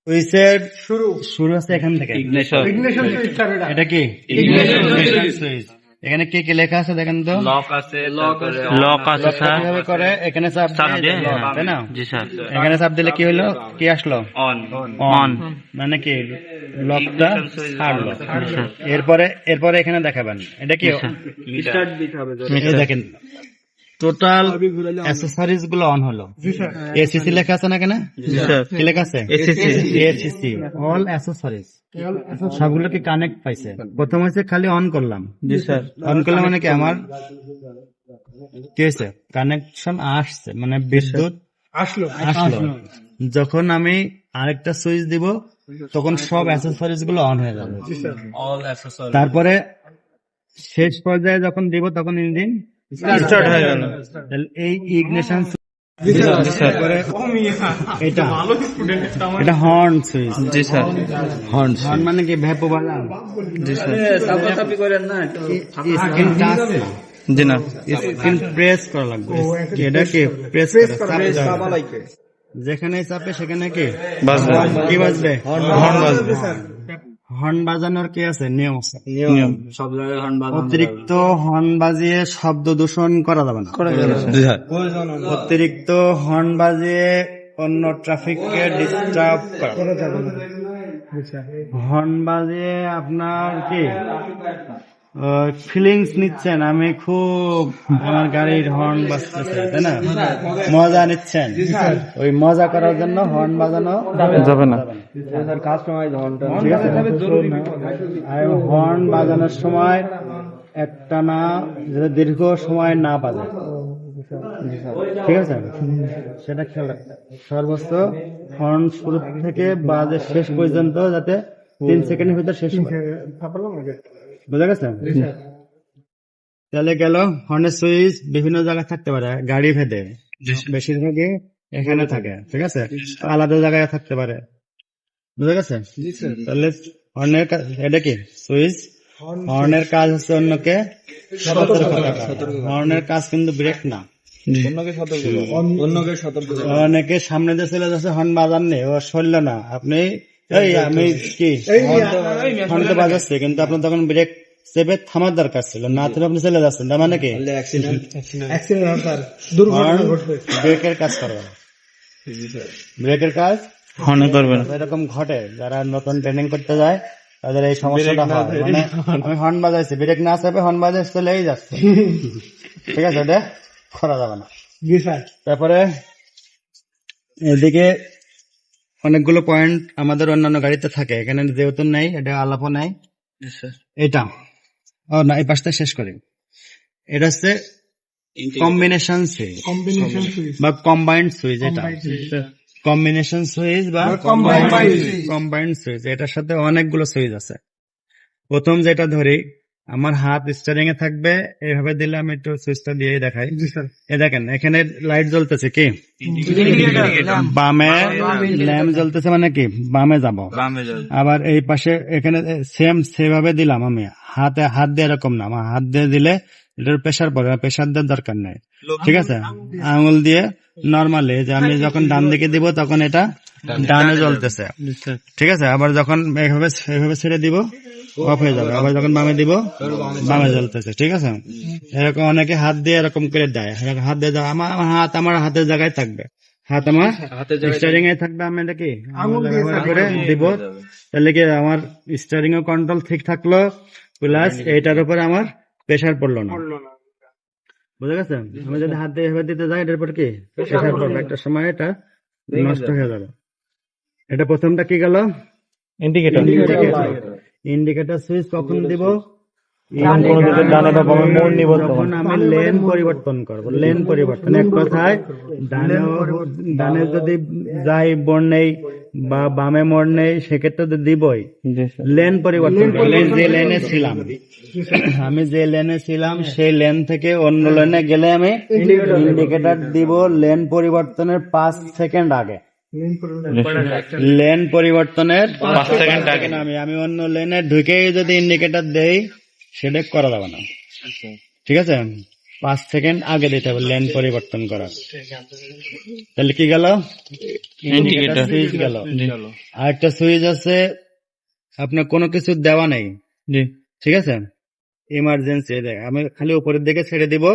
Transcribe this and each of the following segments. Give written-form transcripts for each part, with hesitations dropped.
সুইচের শুরু আছে এখান থেকে। এটা কি সুইচ? এখানে কি কি লেখা আছে দেখেন তো। লক আছে, কিভাবে করে? এখানে চাপ দিয়ে, তাই না? জি স্যার। এখানে চাপ দিলে কি হলো? কি আসলো? অন। মানে কি লকটা ছাড়লো। এরপরে এখানে দেখাবেন এটা কি। এই দেখেন টোটাল অ্যাক্সেসরিজ গুলো অন হলো। এসিসি লেখা আছে না কেন? কি লেখা আছে? এসিসি অল অ্যাক্সেসরিজ, সবগুলো কি কানেক্ট পাইছে? প্রথম হচ্ছে খালি অন করলাম। জি স্যার। অন করলাম মানে কি আমার কি হয়েছে? কানেকশন আসছে, মানে বিদ্যুৎ আসলো। যখন আমি আরেকটা সুইচ দিব তখন সব অ্যাক্সেসরিজ গুলো অন হয়ে যাবে। তারপরে শেষ পর্যায়ে যখন দিব তখন ইঞ্জিন স্টার্ট হয়ে গেল। এই ইগনিশন এটা হর্ন সুইচ। জি স্যার। হর্ন মানে কি ভ্যাপো বাজান? জি স্যার। স্ক্রিন টাচ জি না, স্ক্রিন প্রেস করা লাগবে। এটা কি প্রেস করা, যেখানে চাপে সেখানে কি বাজবে। কি বাজবে? হর্ন বাজবে। হর্ন বাজানোর কি আছে? নিয়ম আছে। সব জায়গায় হর্ন বাজানো, অতিরিক্ত হর্ন বাজিয়ে শব্দ দূষণ করা যাবে না। অতিরিক্ত হর্ন বাজিয়ে অন্য ট্রাফিককে ডিস্টার্ব করা যাবে না। হর্ন বাজিয়ে আপনার কি ফিলিংস নিচ্ছেন, আমি খুব আমার গাড়ির হর্ন বাজতেছে, তাই না? মজা নিচ্ছেন, ওই মজা করার জন্য হর্ন বাজানো যাবে না। আর হর্ন বাজানোর সময় একটা না, দীর্ঘ সময় না বাজে, ঠিক আছে? সেটা খেয়াল রাখতে। সর্বোচ্চ হর্ন শুরু থেকে বাজে শেষ পর্যন্ত যাতে 3 সেকেন্ডের ভিতর শেষ হয়। বুঝা গেছে? তাহলে গেল হর্নের সুইচ বিভিন্ন জায়গায় থাকতে পারে, গাড়ি ভেদে বেশিরভাগই এখানে থাকে, ঠিক আছে? আলাদা জায়গায় থাকতে পারে। বুঝা গেছে? তাহলে হর্নের এটা কি সুইচ। হর্নের কাজ হচ্ছে অন্যকে সতর্ক করা। হর্নের কাজ কিন্তু ব্রেক না। অনেকে সামনে দিয়ে চলে যাচ্ছে, হর্ন বাজান নেই, ও সরল না, আপনি আমি কি হর্ন তো বাজাচ্ছে কিন্তু আপনার তখন ব্রেক চেপে থামার দরকার ছিল না, তুমি আপনি চলে যাচ্ছেন, তার মানে কি ব্রেকের কাজ করবে না। ব্রেকের কাজ হর্নে করবে না। এরকম ঘটে, যারা নতুন ট্রেনিং করতে যায় তাদের এই সমস্যাটা হয়। মানে আমি হর্ন বাজাইছি, ব্রেক না চেপে হর্ন বাজাই চলেই যাচ্ছে, ঠিক আছে? এটা করা যাবে না। তারপরে এদিকে অনেকগুলো পয়েন্ট আমাদের অন্যান্য গাড়িতে থাকে, এখানে যেহেতু নেই, এটা আলাপও নেই। এটা না, এই পাশটা শেষ করি। এটা হচ্ছে কম্বিনেশন সুইচ বা কম্বাইন্ড সুইচ। এটা কম্বিনেশন সুইচ বা কম্বাইন্ড সুইচ, এটার সাথে অনেকগুলো সুইচ আছে। প্রথম যেটা ধরি, আমার হাত স্টিয়ারিং এ থাকবে, এইভাবে দিলে আমি একটু সুইচটা দিয়ে দেখাই। এ দেখেন এখানে লাইট জ্বলতেছে, কি বামে ল্যাম্প জ্বলতেছে, মানে কি বামে যাব। আবার এই পাশে এখানে সেভাবে দিলাম, আমি হাত দিয়ে এরকম না, আমার হাত দিয়ে দিলে এটার প্রেসার পড়ে, প্রেসার দেওয়ার দরকার নেই, ঠিক আছে? আঙুল দিয়ে নর্মালি যে আমি যখন ডান দিকে দিব তখন এটা ডানে জ্বলতেছে, ঠিক আছে? আবার যখন এইভাবে ছেড়ে দিব অফ হয়ে যাবে, আবার যখন বামে দিব বামে জ্বলতেছে, ঠিক আছে? এরকম অনেকে হাত দিয়ে এরকম করে দেয়, হাত দিয়ে দেয়। আমার হাতের জায়গায় থাকবে, হাত আমার স্টিয়ারিং এ থাকবে, আমি এটা কি করে দিব, তাহলে কি আমার স্টিয়ারিং এর কন্ট্রোল ঠিক থাকলো, প্লাস এইটার উপরে আমার প্রেসার পড়লো না। বুঝা গেছে? আমি যদি হাত দিয়ে এভাবে দিতে যাই, এটার উপর কি প্রেসার পড়বে, একটা সময় এটা নষ্ট হয়ে যাবে। এটা প্রথমটা কি গেল? ইন্ডিকেটর সুইচ কখন দিব? যখন আমি লেন পরিবর্তন করব। লেন পরিবর্তন এক কথায় ডানে যদি যাই মোড় নেই বা বামে মোড় নেই, সেক্ষেত্রে তো দিবই। লেন পরিবর্তন, আমি যে লেনে ছিলাম সেই লেন থেকে অন্য লেনে গেলে আমি ইন্ডিকেটর দিব লেন পরিবর্তনের 5 সেকেন্ড আগে। লেন পরিবর্তনের 5 সেকেন্ড আগে আমি অন্য লেনে ঢুকেই যদি ইন্ডিকেটর দেই, সেটা করা যাবে না, ঠিক আছে? 5 সেকেন্ড আগে দিতে হবে লেন পরিবর্তন করার। তাহলে কি গেল? ইন্ডিকেটর সুইচ গেল। আরেকটা সুইচ আছে আপনার কোনো কিছু দেওয়া নেই, ঠিক আছে, ইমার্জেন্সি। আমি খালি উপরের দিকে ছেড়ে দিব,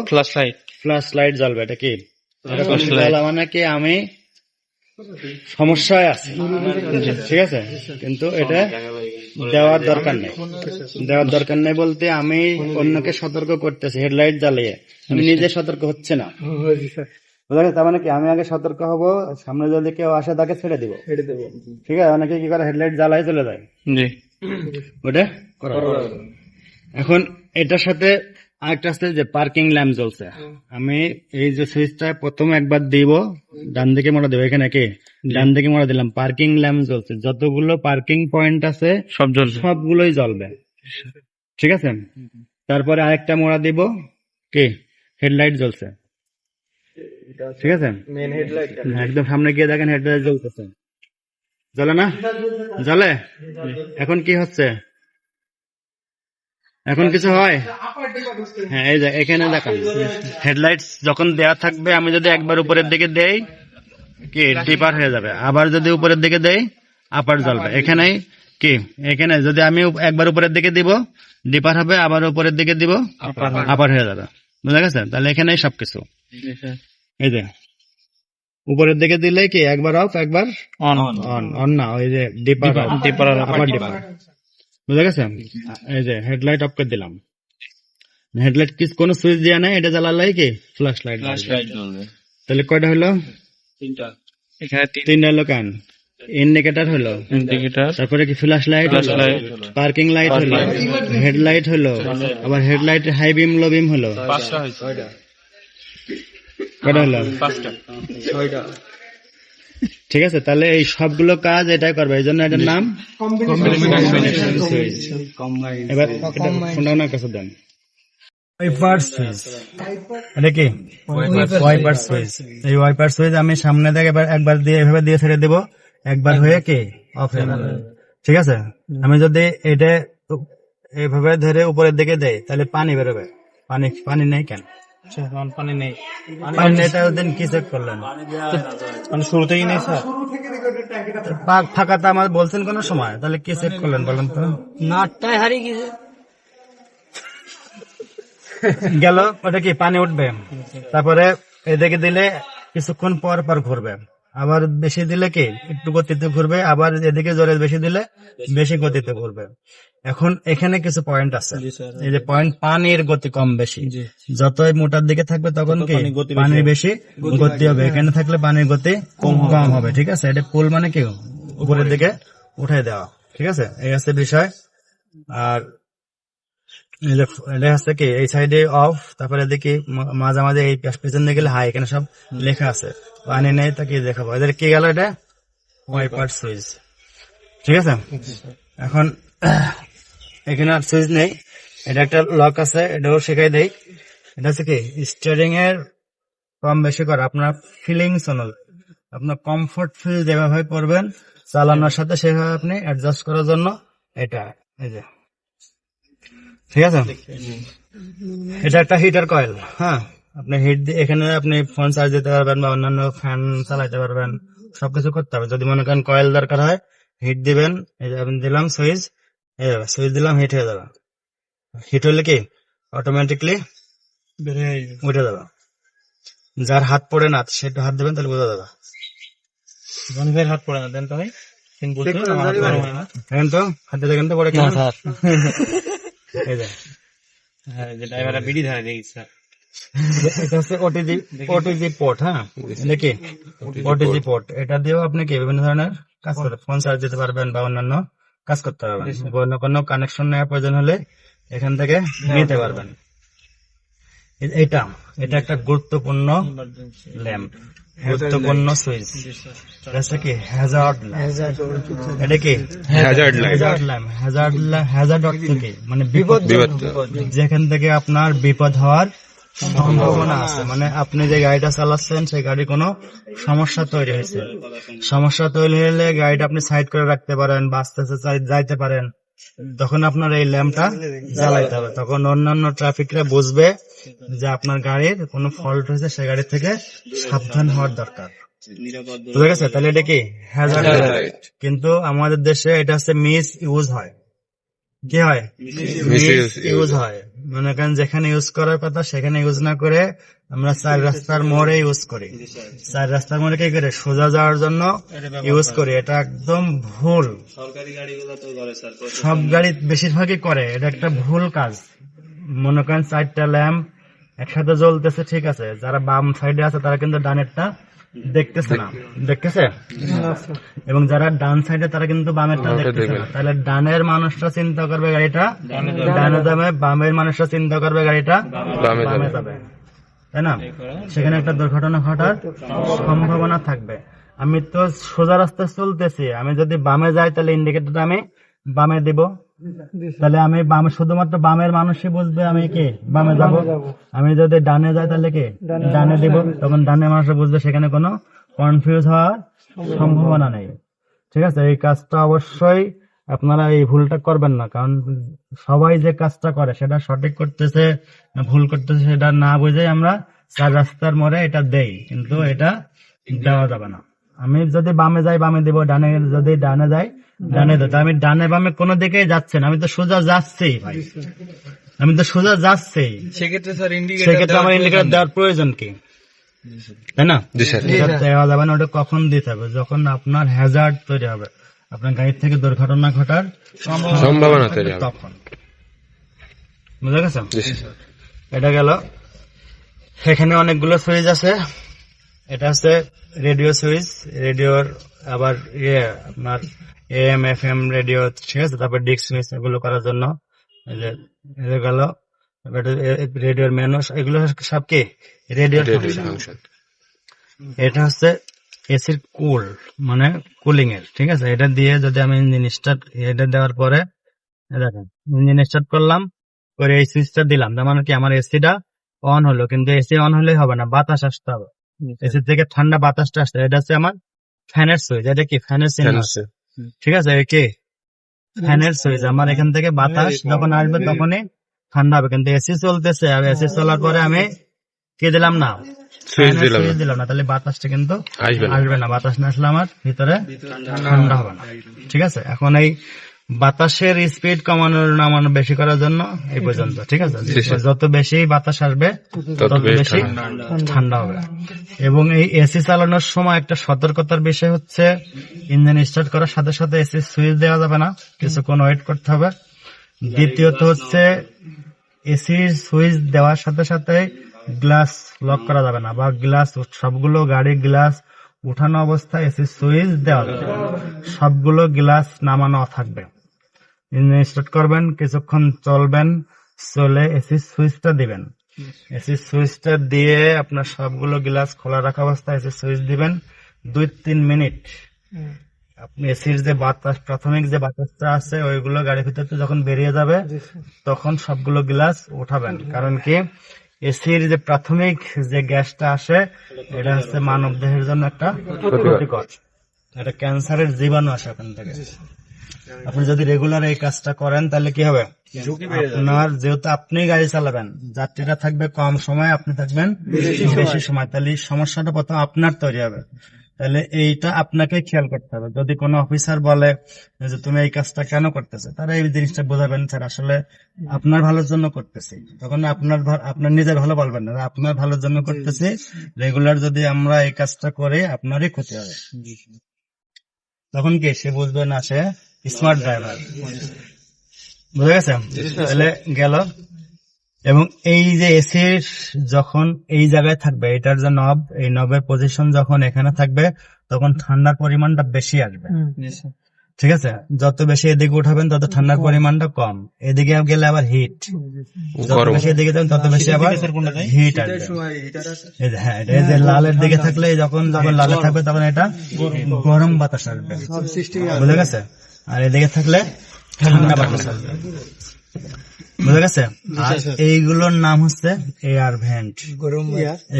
ফ্ল্যাশ লাইট জ্বলবে। এটা কি জ্বলা মানে কি আমি সমস্যায় আছি, ঠিক আছে, কিন্তু এটা দেওয়ার দরকার নেই। দেওয়ার দরকার নেই বলতে আমি অন্যকে সতর্ক করতেছি হেডলাইট জ্বালিয়ে, আমি নিজে সতর্ক হচ্ছে না। তার মানে কি আমি আগে সতর্ক হব, সামনে যদি কেউ আসে তাকে ছেড়ে দিব, ঠিক আছে। অনেকে কি করে হেডলাইট জ্বালাই চলে যায়, ওটা করা। এখন এটার সাথে আরেকটা আছে যে পার্কিং ল্যাম্প জ্বলছে। আমি এই যে সুইচটা প্রথম একবার দিব, ডান দিকে মোড়া দেবো, এখানে কি ডান দিকে মোড়া দিলাম, পার্কিং ল্যাম্প জ্বলছে। যতগুলো পার্কিং পয়েন্ট আছে সবগুলোই জ্বলবে, ঠিক আছে। তারপরে আরেকটা মোড়া দিব, কি হেডলাইট জ্বলছে, ঠিক আছে। একদম সামনে গিয়ে দেখেন হেডলাইট জ্বলতেছে, জ্বলে না? জ্বলে। এখন কি হচ্ছে? এখন কিছু হয়? হ্যাঁ, এই যে এখানে দেখেন হেডলাইট যখন দেয়া থাকবে, আমি যদি একবার উপরের দিকে দেই কি ডিপার হয়ে যাবে, আবার যদি উপরের দিকে দেই আপার জ্বলবে। এখানে কি এখানে যদি আমি একবার উপরের দিকে দিব ডিপার হবে, আবার উপরের দিকে দিব আপার হয়ে যাবে, বুঝা গেছে? তাহলে এখানেই সবকিছু। এই যে উপরের দিকে দিলে কি একবার অফ একবার অন না, ওই যে ডিপার আপার ডিপার, বুঝা গেছে? এই যে হেডলাইট অফ করে দিলাম, হেডলাইট কি কোনো সুইচ দেওয়া নাই, এটা জ্বালালেই কি ফ্ল্যাশ লাইট জ্বলবে। তাহলে কয়টা হলো? তিনটা হলো। কেন? ইন্ডিকেটর হলো, তারপরে কি ফ্ল্যাশ লাইট হলো, পার্কিং লাইট হলো, হেডলাইট হলো, আবার হেডলাইট হাই বিম লো বিম হলো, কয়টা হলো? 6টা। ঠিক আছে, তাহলে এই সবগুলো কাজ এটাই করবে, এই জন্য এটার নাম কম্বিনেশন সুইচ। এবার ফোনটা কাছে দেন। ওয়াইপার সুইচ, এটা কি ওয়াইপার সুইচ। এই ওয়াইপার সুইচ আমি সামনে থেকে একবার দিয়ে এভাবে দিয়ে ছেড়ে দেবো, একবার হয়ে কি অফ হয়ে যাবে, ঠিক আছে। আমি যদি এটা এইভাবে ধরে উপরের দিকে দেই তাহলে পানি বেরোবে। পানি নেই কেন? পানি নেই, এটা দিন কি চেক করলেন? মানে শুরুতেই নেই স্যার, পাক ফাঁকাতে আমার বলছেন কোন সময়, তাহলে কি চেক করলেন বলেন তো? নাটটাই হারিয়ে গেছে গেল, ওটা কি পানি উঠবে, তারপরে এদিকে দিলে কিছুক্ষণ পর পর ঘুরবে, আবার বেশি দিলে কি একটু গতিতে ঘুরবে, আবার এদিকে জোরে বেশি দিলে বেশি গতিতে ঘুরবে। এখন এখানে কিছু পয়েন্ট আছে, এই যে পয়েন্ট, পানির গতি কম বেশি, যতই মোটার দিকে থাকবে তখন কি পানির বেশি গতি হবে, এখানে থাকলে পানির গতি কম হবে, ঠিক আছে। এটা পুল মানে কি উপরের দিকে উঠাই দেওয়া, ঠিক আছে, এই আছে বিষয়। আর এটা হচ্ছে কি এই সাইডে অফ, তারপরে দেখি মাঝামাঝি এই পিছন দিকে গেলে হাই, এখানে সব লেখা আছে। পানি নেই তা কি দেখাবো, এদের কি গেল? এটা ওয়াইপার সুইচ, ঠিক আছে। এখন এখানে আর সুইচ নেই, এটা একটা লক আছে, এটাও শেখাই দেই। এটা হচ্ছে কি স্টিয়ারিং এর কম বেশি করা, আপনার ফিলিংস অনুযায়ী আপনার কমফোর্ট ফিল যেভাবে করবেন চালানোর সাথে সেভাবে আপনি অ্যাডজাস্ট করার জন্য এটা, এই যে, ঠিক আছে। এটা একটা হিটার কয়েল, হ্যাঁ, আপনি হিট দিয়ে এখানে আপনি ফোন চার্জ দিতে পারবেন বা অন্যান্য ফ্যান চালাতে পারবেন, সবকিছু করতে হবে। যদি মনে করেন কয়েল দরকার হয় হিট দিবেন, এই যে আমি দিলাম সুইচ, সুইচ দিলাম, হিট হয়ে যাবে। হিট হলে কি অটোমেটিকলি উঠে যাবে। যার হাত পড়ে না সেটা হাত দেবেন, তাহলে বোঝা যাবে। হাত পড়ে না দেন তো ভাই, তো হাতে দেখেন তো পড়ে কিনা স্যার। ড্রাইভাররা বিড়ি ধরে দিয়েছে। এটা হচ্ছে ওটিজি পোর্ট, হ্যাঁ, নাকি ওটিজি পোর্ট। এটা দিয়েও আপনি কি বিভিন্ন ধরনের কাজ করতে, ফোন চার্জ দিতে পারবেন বা অন্যান্য কাজ করতে পারবেন। কোনো কানেকশন নেওয়ার প্রয়োজন হলে এখান থেকে নিতে পারবেন। এটা একটা গুরুত্বপূর্ণ ল্যাম্প, গুরুত্বপূর্ণ সুইচ। এটা কি হ্যাজার্ড ল্যাম্প, এটা কি হ্যাজার্ড ল্যাম্প। হ্যাজার্ড অর্থ কি মানে বিপদ, যেখান থেকে আপনার বিপদ হওয়ার সম্ভাবনা আছে। মানে আপনি যে গাড়িটা চালাচ্ছেন সেই গাড়ি কোনো সমস্যা তৈরি হয়েছে, সমস্যা তৈরি হলে গাড়িটা আপনি সাইড করে রাখতে পারেন বা আস্তে আস্তে যাইতে পারেন, তখন আপনার এই ল্যাম্পটা জ্বালাইতে হবে, তখন অন্যান্য ট্রাফিকরা বুঝবে যে আপনার গাড়ির কোনো ফল্ট হয়েছে, সে গাড়ি থেকে সাবধান হওয়ার দরকার। বুঝা গেছে? তাহলে এটা কি হ্যাজার্ড, কিন্তু আমাদের দেশে এটা হচ্ছে মিস ইউজ হয়। কি হয়? মিস ইউজ হয়। মনে করেন যেখানে ইউজ করার কথা সেখানে ইউজ না করে আমরা 4 রাস্তার মোড়ে ইউজ করি। 4 রাস্তার মোড়ে কি করে? সোজা যাওয়ার জন্য ইউজ করি। এটা একদম ভুল। সব গাড়ি বেশিরভাগই করে, এটা একটা ভুল কাজ। মনে করেন 4টা ল্যাম্প একসাথে জ্বলতেছে, ঠিক আছে, যারা বাম সাইডে আছে তারা কিন্তু ডানেরটা দেখতেছে না, দেখতেছে, এবং যারা ডান সাইডে তারা কিন্তু বামেরটা দেখতেছে না। তাহলে ডানের মানুষটা চিন্তা করবে গাড়িটা ডানে যাবে, বামের মানুষটা চিন্তা করবে গাড়িটা বামে যাবে, তাই না? সেখানে একটা দুর্ঘটনা ঘটার সম্ভাবনা থাকবে। আমি তো সোজা রাস্তায় চলতেছি, আমি যদি বামে যাই তাহলে ইন্ডিকেটরটা আমি বামে দিব, তাহলে আমি বামে, শুধুমাত্র বামের মানুষই বুঝবে আমি কি বামে যাব। আমি যদি ডানে যাই তাহলে কি ডানে দিব, তখন ডানে মানুষ বুঝবে, সেখানে কোনো কনফিউজ হওয়ার সম্ভাবনা নেই। ঠিক আছে? এই কাজটা অবশ্যই আপনারা এই ভুলটা করবেন না, কারণ সবাই যে কাজটা করে সেটা সঠিক করতেছে না ভুল করতেছে সেটা না বুঝে আমরা 4 রাস্তার মোড়ে এটা দেই, কিন্তু এটা দেওয়া যাবে না। আমি যদি বামে যাই বামে দিব, ডানে যদি ডানে যাই ডানে দেব। আমি ডানে বামে কোনো দিকেই যাচ্ছে না, আমি তো সোজা যাচ্ছি ভাই, আমি তো সোজা যাচ্ছি। সেক্ষেত্রে আমার ইন্ডিকেটর দেওয়ার প্রয়োজন কি, তাই না? দেওয়া যাবে না। ওটা কখন দিতে হবে? যখন আপনার হ্যাজার্ড তৈরি হবে, আপনার গাড়ির থেকে দুর্ঘটনা ঘটার সম্ভাবনা তৈরি হবে তখন। বুঝা গেছে? এটা গেল। এখানে অনেকগুলো সুইচ আছে। এটা হচ্ছে রেডিও সুইচ, রেডিওর আবার আপনার AM FM রেডিও, ঠিক আছে, তারপর ডিস্ক সুইচ, এগুলো করার জন্য গেল। রেডিওর মেনু, এগুলো সব কি রেডিওর ফাংশন। এটা হচ্ছে এসির কুল, মানে কুলিং এর, ঠিক আছে। এটা দিয়ে যদি আমি ইঞ্জিন স্টার্ট, এটা দেওয়ার পরে দেখেন ইঞ্জিন স্টার্ট করলাম, করে এই সুইচটা দিলাম, তার মানে কি আমার এসিটা অন হলো। কিন্তু এসি অন হলেই হবে না, বাতাস আসতে হবে, এসি থেকে ঠান্ডা বাতাসটা আসতে। এটা হচ্ছে আমার ফ্যানের সুইচ। এটা কি ফ্যানের সুইচ, ঠিক আছে, কি ফ্যানের সুইচ। আমার এখান থেকে বাতাস যখন আসবে তখনই ঠান্ডা হবে, কিন্তু এসি চলতেছে, আর এসি চলার পরে আমি কি দিলাম না, সুইচ দিলাম না, তাহলে বাতাসটা কিন্তু আসবে না। বাতাস না আসলে আমার ভিতরে ঠান্ডা হবে না, ঠিক আছে। এখন এই বাতাসের স্পিড কমানোর নামানো বেশি করার জন্য এই পর্যন্ত, ঠিক আছে। যত বেশি বাতাস আসবে তত বেশি ঠান্ডা হবে। এবং এই এসি চালানোর সময় একটা সতর্কতার বিষয় হচ্ছে, ইঞ্জিন স্টার্ট করার সাথে সাথে এসি সুইচ দেওয়া যাবে না, কিছুক্ষণ ওয়েট করতে হবে। দ্বিতীয়ত হচ্ছে এসির সুইচ দেওয়ার সাথে সাথে গ্লাস লক করা যাবে না, বা গ্লাস, সবগুলো গাড়ির গ্লাস উঠানো অবস্থায় এসি সুইচ দেওয়া যাবে, সবগুলো গ্লাস নামানো থাকবে। ইঞ্জিন স্টার্ট করবেন, কিছুক্ষণ চলবেন, চলে এসি সুইচটা দিবেন। এসি সুইচটা দিয়ে আপনার সবগুলো গ্লাস খোলা রাখা অবস্থায় এসি সুইচ দিবেন 2-3 মিনিট। আপনি এসির যে বাতাস, প্রাথমিক যে বাতাসটা আছে ওইগুলো গাড়ির ভিতরে যখন বেরিয়ে যাবে তখন সবগুলো গ্লাস উঠাবেন। কারণ কি, এসির যে প্রাথমিক যে গ্যাসটা আসে এটা হচ্ছে মানব দেহের জন্য একটা ক্ষতিকর, এটা ক্যান্সারের জীবাণু আসে ওখান থেকে। আপনি যদি রেগুলার এই কাজটা করেন তাহলে কি হবে, আপনার যেহেতু আপনি গাড়ি চালাবেন, যাত্রীরা থাকবে কম সময়, আপনি থাকবেন বেশি সময়, তাহলে সমস্যাটা প্রথম আপনার তৈরি হবে। তাহলে এইটা আপনাকে খেয়াল করতে হবে। যদি কোনো অফিসার বলে যে তুমি এই কাজটা কেন করতেছো, তারা এই জিনিসটা বোঝাবেন স্যার আসলে আপনার ভালোর জন্য করতেছি, তখন আপনার নিজের ভালো বলবেন না, আপনার ভালোর জন্য করতেছি। রেগুলার যদি আমরা এই কাজটা করে আপনারই ক্ষতি হবে, তখন কি সে বুঝবে না সে স্মার্ট ড্রাইভার। বুঝে গেছে? তাহলে গেল। এবং এই যে এসির যখন এই জায়গায় থাকবে, এটার যে নব, এই নবের পজিশন যখন এখানে থাকবে তখন ঠান্ডার পরিমাণটা বেশি আসবে, ঠিক আছে। যত বেশি এদিকে উঠাবেন তত ঠান্ডার পরিমাণটা কম, এদিকে গেলে আবার হিট, যত বেশি এদিকে যাবেন তত বেশি আবার হিট আসবে। হ্যাঁ, এটা যে লালের দিকে থাকলে, যখন লালে থাকবে তখন এটা গরম বাতাস আসবে, বুঝে গেছে। আর এদিকে থাকলে ঠান্ডা বাতাস আসবে। বুঝা গেছে? আর এইগুলোর নাম হচ্ছে এয়ার ভেন্ট,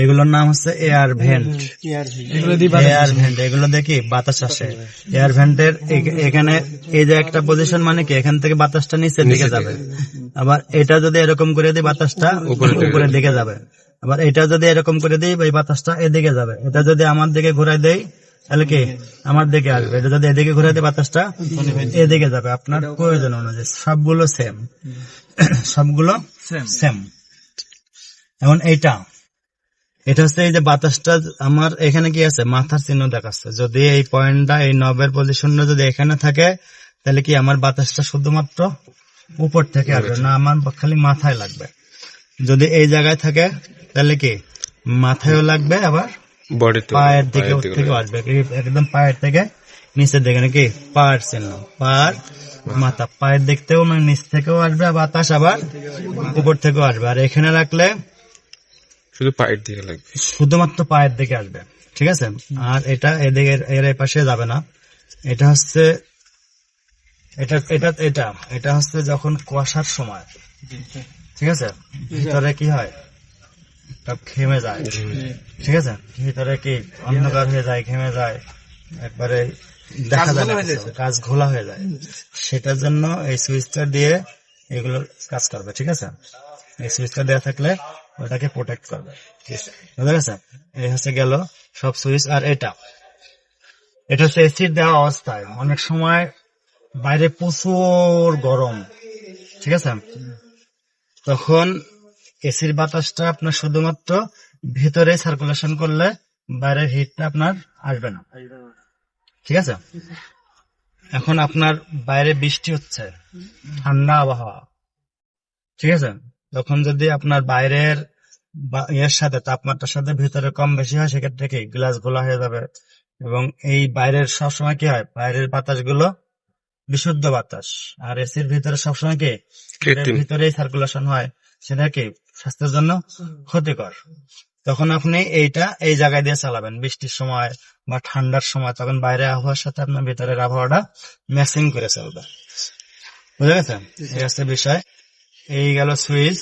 এগুলোর নাম হচ্ছে এয়ার ভেন্ট। এয়ার ভেন্ট এগুলো দেখি বাতাস আসে। এয়ার ভেন্টের এখানে এই যে একটা পজিশন, মানে কি এখান থেকে বাতাসটা নিচের দিকে যাবে। আবার এটা যদি এরকম করে দিই বাতাসটা উপরের দিকে যাবে। আবার এটা যদি এরকম করে দিই এই বাতাসটা এদিকে যাবে। এটা যদি আমার দিকে ঘুরাই দেই তাহলে কি আমার দিকে আসবে। এটা যদি এদিকে ঘুরাই দিই বাতাসটা এদিকে যাবে। আপনার প্রয়োজন অনুযায়ী সবগুলো সেম, সবগুলো সেম। এখন এটা হচ্ছে এই যে বাতাসটা আমার এখানে কি আছে, মাথার চিহ্ন দেখাচ্ছে। যদি এই পয়েন্টটা, এই নবের পজিশনটা যদি এখানে থাকে তাহলে কি আমার বাতাসটা শুধুমাত্র উপর থেকে আসবে না, আমার খালি মাথায় লাগবে। যদি এই জায়গায় থাকে তাহলে কি মাথায়ও লাগবে, আবার পায়ের দিকে থেকে আসবে, একদম পায়ের থেকে নিচের দিকে, নাকি পায়ের চিহ্ন, পায়ের মাথা, পায়ের দিক থেকেও মানে নিচ থেকেও আসবে বাতাস, আবার উপর থেকেও আসবে। আর এখানে রাখলে শুধু পায়ের দিকে লাগবে, শুধুমাত্র পায়ের দিকে আসবে, ঠিক আছে? আর এটা এদিকে এর পাশে যাবে না। এটা হচ্ছে এটা হচ্ছে যখন কুয়াশার সময়, ঠিক আছে, ভিতরে কি হয়, ঘেমে যায়, ঠিক আছে, ভিতরে কি অন্ধকার হয়ে যায়, ঘেমে যায়, একবারে দেখা যায় না, কাজ ঘোলা হয়ে যায়। সেটার জন্য এই সুইচটা দিয়ে এগুলো কাজ করবে, ঠিক আছে? এই সুইচটা দেওয়া থাকলে ওটাকে প্রোটেক্ট করবে, বুঝা গেছে? এই হচ্ছে গেল সব সুইচ। আর এটা হচ্ছে এসির দেওয়া অবস্থায়, অনেক সময় বাইরে প্রচুর গরম, ঠিক আছে, তখন এসির বাতাসটা আপনার শুধুমাত্র ভিতরে সার্কুলেশন করলে বাইরের হিটটা আপনার আসবে না, ঠিক আছে? এখন আপনার বাইরে বৃষ্টি হচ্ছে, ঠান্ডা আবহাওয়া, ঠিক আছে, তখন যদি আপনার বাইরের এর সাথে তাপমাত্রার সাথে ভিতরে কম বেশি হয়, সেক্ষেত্রে কি গ্লাস ঘোলা হয়ে যাবে। এবং এই বাইরের সবসময় কি হয়, বাইরের বাতাসগুলো বিশুদ্ধ বাতাস, আর এসির ভিতরে সবসময় কি ভিতরেই সার্কুলেশন হয়, সেটা কি স্বাস্থ্যের জন্য ক্ষতিকর। তখন আপনি এইটা এই জায়গায় দিয়ে চালাবেন বৃষ্টির সময় বা ঠান্ডার সময়, তখন বাইরের আবহাওয়ার সাথে আপনার ভিতরের আবহাওয়াটা ম্যাচিং করে চলবে, বুঝা গেছে? এই হচ্ছে বিষয়। এই গেল সুইচ।